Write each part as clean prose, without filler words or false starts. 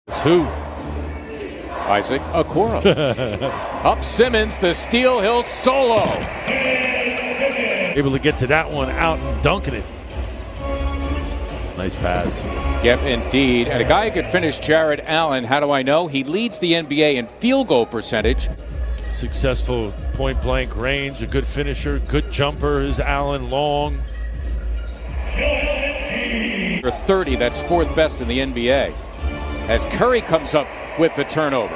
It's who? Isaac Okoro. Up Simmons, the steal, he'll solo. Able to get to that one out and dunking it. Nice pass. Yep, indeed. And a guy who could finish, Jared Allen, how do I know? He leads the NBA in field goal percentage. Successful point blank range, a good finisher, good jumper is Allen, long. For 30, that's fourth best in the NBA. As Curry comes up with the turnover.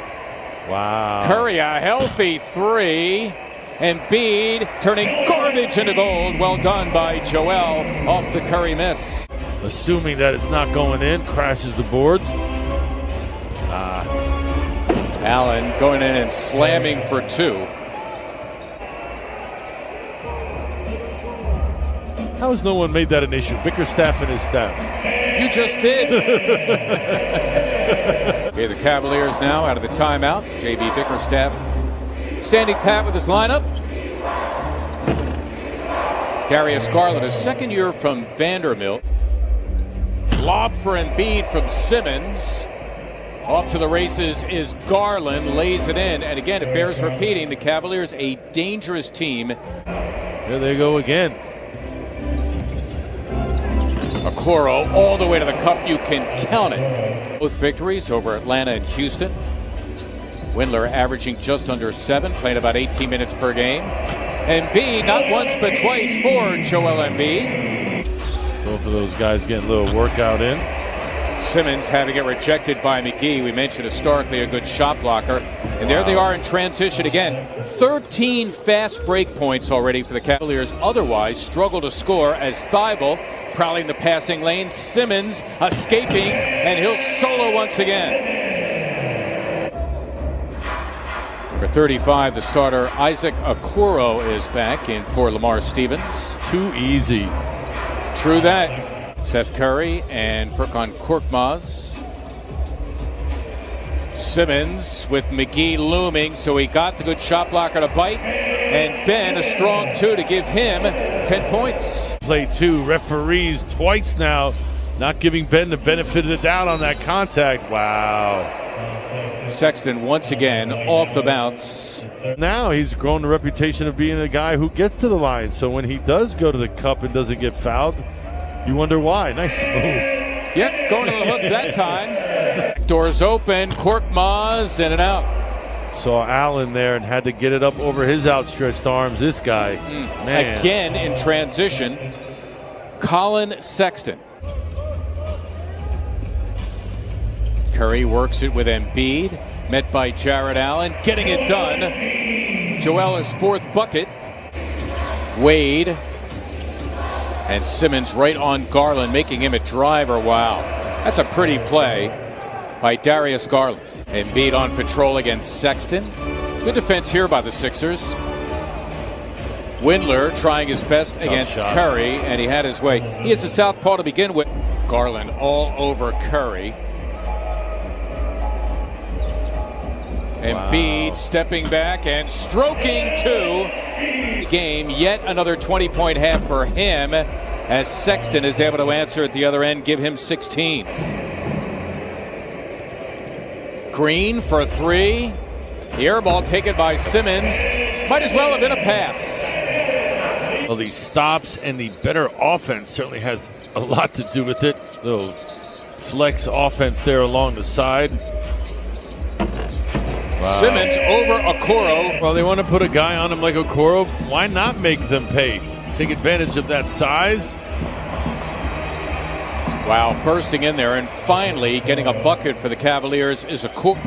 Wow. Curry, a healthy three. Embiid turning garbage into gold. Well done by Joel off the Curry miss. Assuming that it's not going in, crashes the boards. Allen going in and slamming for two. How has no one made that an issue? Bickerstaff and his staff. You just did. Here the Cavaliers now out of the timeout. J.B. Bickerstaff standing pat with his lineup. Darius Garland, a second year from Vanderbilt. Lob for Embiid from Simmons. Off to the races is Garland, lays it in. And again, it bears repeating, the Cavaliers, a dangerous team. There they go again. Okoro all the way to the cup, you can count it. Both victories over Atlanta and Houston. Windler averaging just under 7, playing about 18 minutes per game. Embiid, not once but twice for Joel Embiid. Both of those guys getting a little workout in. Simmons having it rejected by McGee. We mentioned historically a good shot blocker. And there they are in transition again. 13 fast break points already for the Cavaliers. Otherwise struggle to score as Thibault prowling the passing lane. Simmons escaping, and he'll solo once again. Number 35, the starter Isaac Okoro is back in for Lamar Stevens. Too easy. True that. Seth Curry and Furkan Korkmaz. Simmons with McGee looming, so he got the good shot blocker to bite. And Ben, a strong two to give him 10 points. Play two, referees twice now, not giving Ben the benefit of the doubt on that contact. Wow. Sexton once again off the bounce. Now he's grown the reputation of being a guy who gets to the line, so when he does go to the cup and doesn't get fouled, you wonder why. Nice move. Yep, going to the hook that time. Doors open, Korkmaz in and out. Saw Allen there and had to get it up over his outstretched arms. This guy, man. Again in transition, Colin Sexton. Curry works it with Embiid, met by Jared Allen, getting it done. Joel's fourth bucket. Wade. And Simmons right on Garland, making him a driver. Wow. That's a pretty play by Darius Garland. Embiid on patrol against Sexton. Good defense here by the Sixers. Windler trying his best against Curry, and he had his way. He is a southpaw to begin with. Garland all over Curry. Embiid stepping back and stroking two. Game, yet another 20-point half for him as Sexton is able to answer at the other end, give him 16. Green for three. The air ball taken by Simmons. Might as well have been a pass. Well, these stops and the better offense certainly has a lot to do with it. Little flex offense there along the side. Wow. Simmons over Okoro. Well, they want to put a guy on him like Okoro. Why not make them pay? Take advantage of that size. Wow, bursting in there and finally getting a bucket for the Cavaliers is Okoro.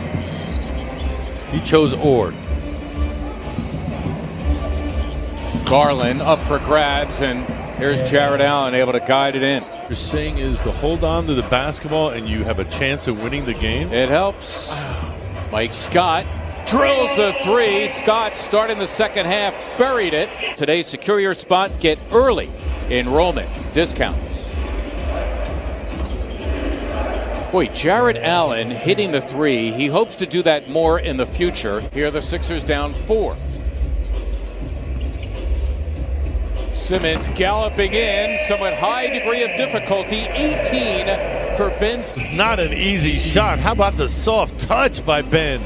He chose Ord. Garland up for grabs, and here's Jared Allen able to guide it in. What you're saying is to hold on to the basketball and you have a chance of winning the game? It helps. Mike Scott drills the three. Scott starting the second half, buried it. Today, secure your spot, get early enrollment discounts. Boy, Jared Allen hitting the three. He hopes to do that more in the future. Here are the Sixers down 4. Simmons galloping in, somewhat high degree of difficulty, 18 for Ben. It's not an easy shot. How about the soft touch by Ben?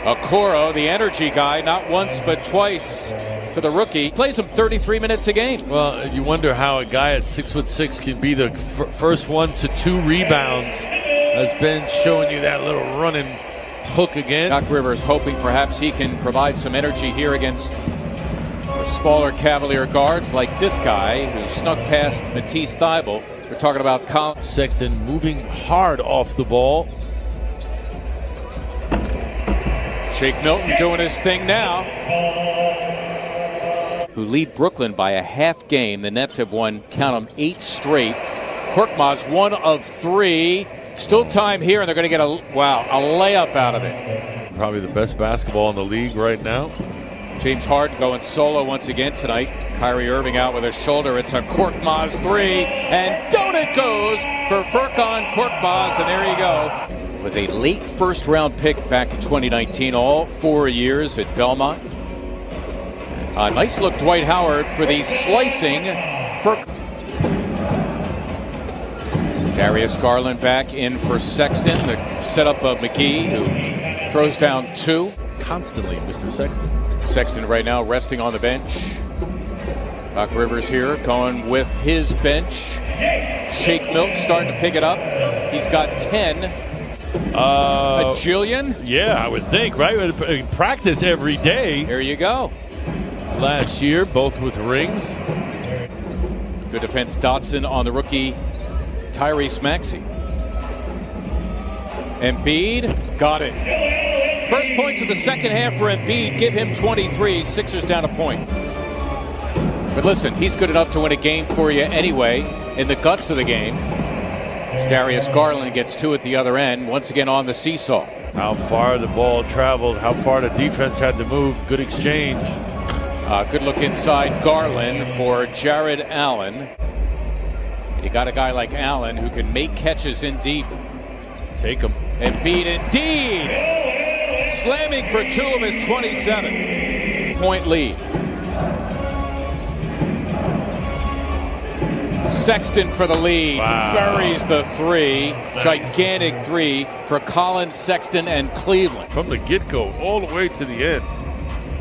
Okoro, the energy guy, not once but twice for the rookie. Plays him 33 minutes a game. Well, you wonder how a guy at 6'6" can be the first one to 2 rebounds. As Ben showing you that little running hook again. Doc Rivers hoping perhaps he can provide some energy here against the smaller Cavalier guards like this guy who snuck past Matisse Thybulle. We're talking about Colin Sexton moving hard off the ball. Shake Milton doing his thing now. Who lead Brooklyn by a half game. The Nets have won, count them, 8 straight. Korkmaz 1 of 3. Still time here, and they're going to get a layup out of it. Probably the best basketball in the league right now. James Harden going solo once again tonight. Kyrie Irving out with his shoulder. It's a Korkmaz 3, and down it goes for Furkan Korkmaz, and there you go. Was a late first-round pick back in 2019, all 4 years at Belmont. Nice look, Dwight Howard, for the slicing. Darius Garland back in for Sexton. The setup of McGee, who throws down 2. Constantly, Mr. Sexton. Sexton right now resting on the bench. Doc Rivers here going with his bench. Shake Milton starting to pick it up. He's got 10. A jillion? Yeah, I would think, right? Practice every day. There you go. Last year, both with rings. Good defense, Dotson on the rookie Tyrese Maxey. Embiid got it. First points of the second half for Embiid. Give him 23. Sixers down a point. But listen, he's good enough to win a game for you anyway in the guts of the game. Darius Garland gets 2 at the other end. Once again on the seesaw. How far the ball traveled, how far the defense had to move. Good exchange. Good look inside Garland for Jared Allen. You got a guy like Allen who can make catches in deep. Take him. Embiid indeed. Slamming for 2 of his 27. Point lead. Sexton for the lead. Wow. Buries the 3. Nice. Gigantic 3 for Collins, Sexton, and Cleveland. From the get-go all the way to the end.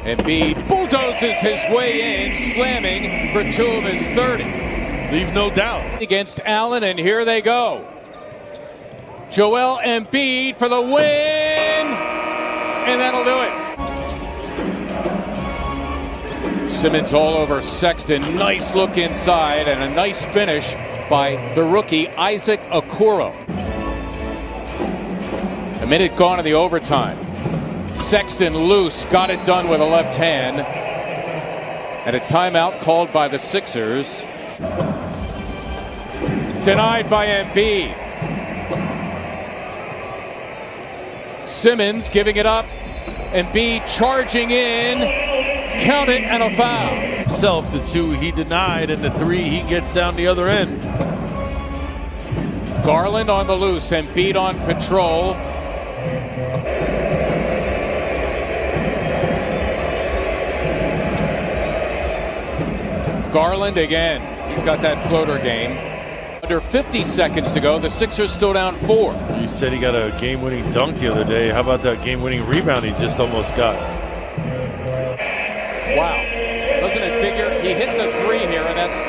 Embiid bulldozes his way in, slamming for 2 of his 30. Leave no doubt. Against Allen, and here they go. Joel Embiid for the win, and that'll do it. Simmons all over Sexton. Nice look inside, and a nice finish by the rookie Isaac Okoro. A minute gone in the overtime. Sexton loose, got it done with a left hand. And a timeout called by the Sixers. Denied by Embiid. Simmons giving it up. Embiid charging in. Count it, and a foul. Himself, the 2 he denied, and the 3 he gets down the other end. Garland on the loose. Embiid on patrol. Garland again. He's got that floater game. Under 50 seconds to go. The Sixers still down 4. You said he got a game-winning dunk the other day. How about that game-winning rebound he just almost got? Wow. Doesn't it figure? He hits a 3 here, and that's